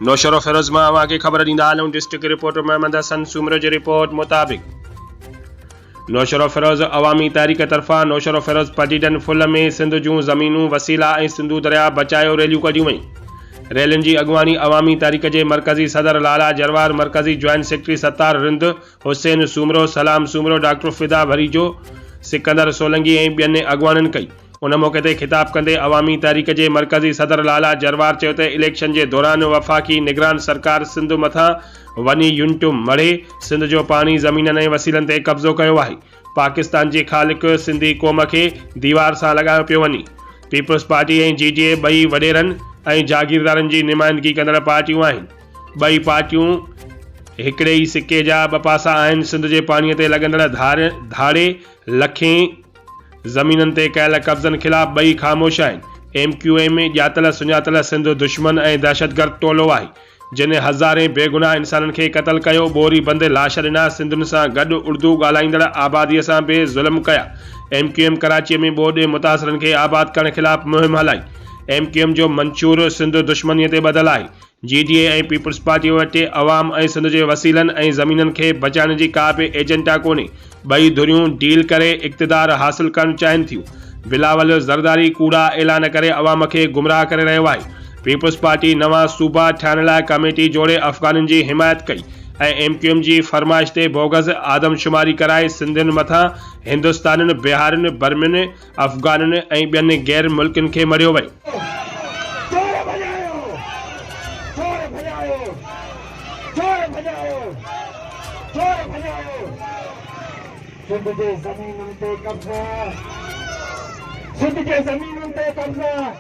नौशरो फिरोज मां अवां खे ख़बर ॾींदा हलूं। डिस्ट्रिक्ट रिपोर्टर मोहम्मद हसन सूमरो जी रिपोर्ट मुताबिक़ नौशरो फिरोज अवामी तहरीक तरफ़ां नौशरो फिरोज पटीडन फुल में सिंध जूं ज़मीनूं वसीला ऐं सिंधु दरिया बचायो रैलियूं कढियूं वयूं। रैलियुनि जी अॻुवानी अवामी तहरीक जे मरकज़ी सदर लाला जरवार, मरकज़ी ज्वाइंट सेक्रेटरी सत्तार रिंद, हुसैन सूमरो, सलाम सूमरो, डॉक्टर फिदा भरीजो, सिकंदर सोलंकी ऐं ॿियनि अॻुवाननि कई। उन मौक़े ते ख़िताब कंदे अवामी तहरीक जे मरकज़ी सदर लाला जरवार चयो त इलेक्शन जे दौरान वफ़ाक़ी निगरान सरकार सिंध मथां वञी यूनिटूं मढ़े सिंध जो पाणी ज़मीननि ऐं वसीलनि ते कब्ज़ो कयो आहे। पाकिस्तान जी ख़ालिक सिंधी क़ौम खे दीवार सां लॻायो पियो वञे। पीपल्स पार्टी ऐं जीजीए ॿई वॾेरनि ऐं जागीरदारनि जी नुमाइंदगी कंदड़ पार्टियूं आहिनि। ॿई पार्टियूं हिकिड़े ई सिके जा ॿ पासा आहिनि। सिंध जे पाणीअ ते लॻंदड़ धाड़े लखें ज़मीननि ते कयल कब्ज़नि ख़िलाफ़ ॿई ख़ामोश आहिनि। MQM ॼातल सुञातल सिंध दुश्मन ऐं दहशतगर्द टोलो आहे जिन हज़ारे बेगुनाह इंसाननि खे क़तल कयो, बोरी बंदि लाश ॾिना, सिंधुनि सां गॾु उर्दू ॻाल्हाईंदड़ आबादीअ सां बि ज़ुल्म कया। MQM कराचीअ में ॿोॾे मुतासिरनि खे आबाद करण ख़िलाफ़ मुहिम हलाई। MQM जो मंशूर सिंध दुश्मनीअ ते ॿधल आहे। GDA ऐं पीपल्स पार्टी वटि अवाम ऐं सिंध जे वसीलनि ऐं ज़मीननि खे बचाइण जी का बि एजेंडा कोन्हे। ॿई धुरियूं डील करे इक़्तिदार हासिल करणु चाहिनि थियूं। बिलावल ज़रदारी कूड़ा ऐलान करे अवाम खे गुमराह करे रहियो आहे। पीपल्स पार्टी नवां सूबा ठाहिण लाइ कमेटी जोड़े अफ़गाननि जी हिमायत कई ऐं MQM जी फरमाइश ते बोगस आदमशुमारी कराए सिंधियुनि मथां हिंदुस्तानियुनि, बिहारियुनि, बर्मियुनि, अफ़गाननि ऐं ॿियनि गैर मुल्कनि खे मरियो वियो। सिंध जे ज़मीनुनि ते कब्ज़ा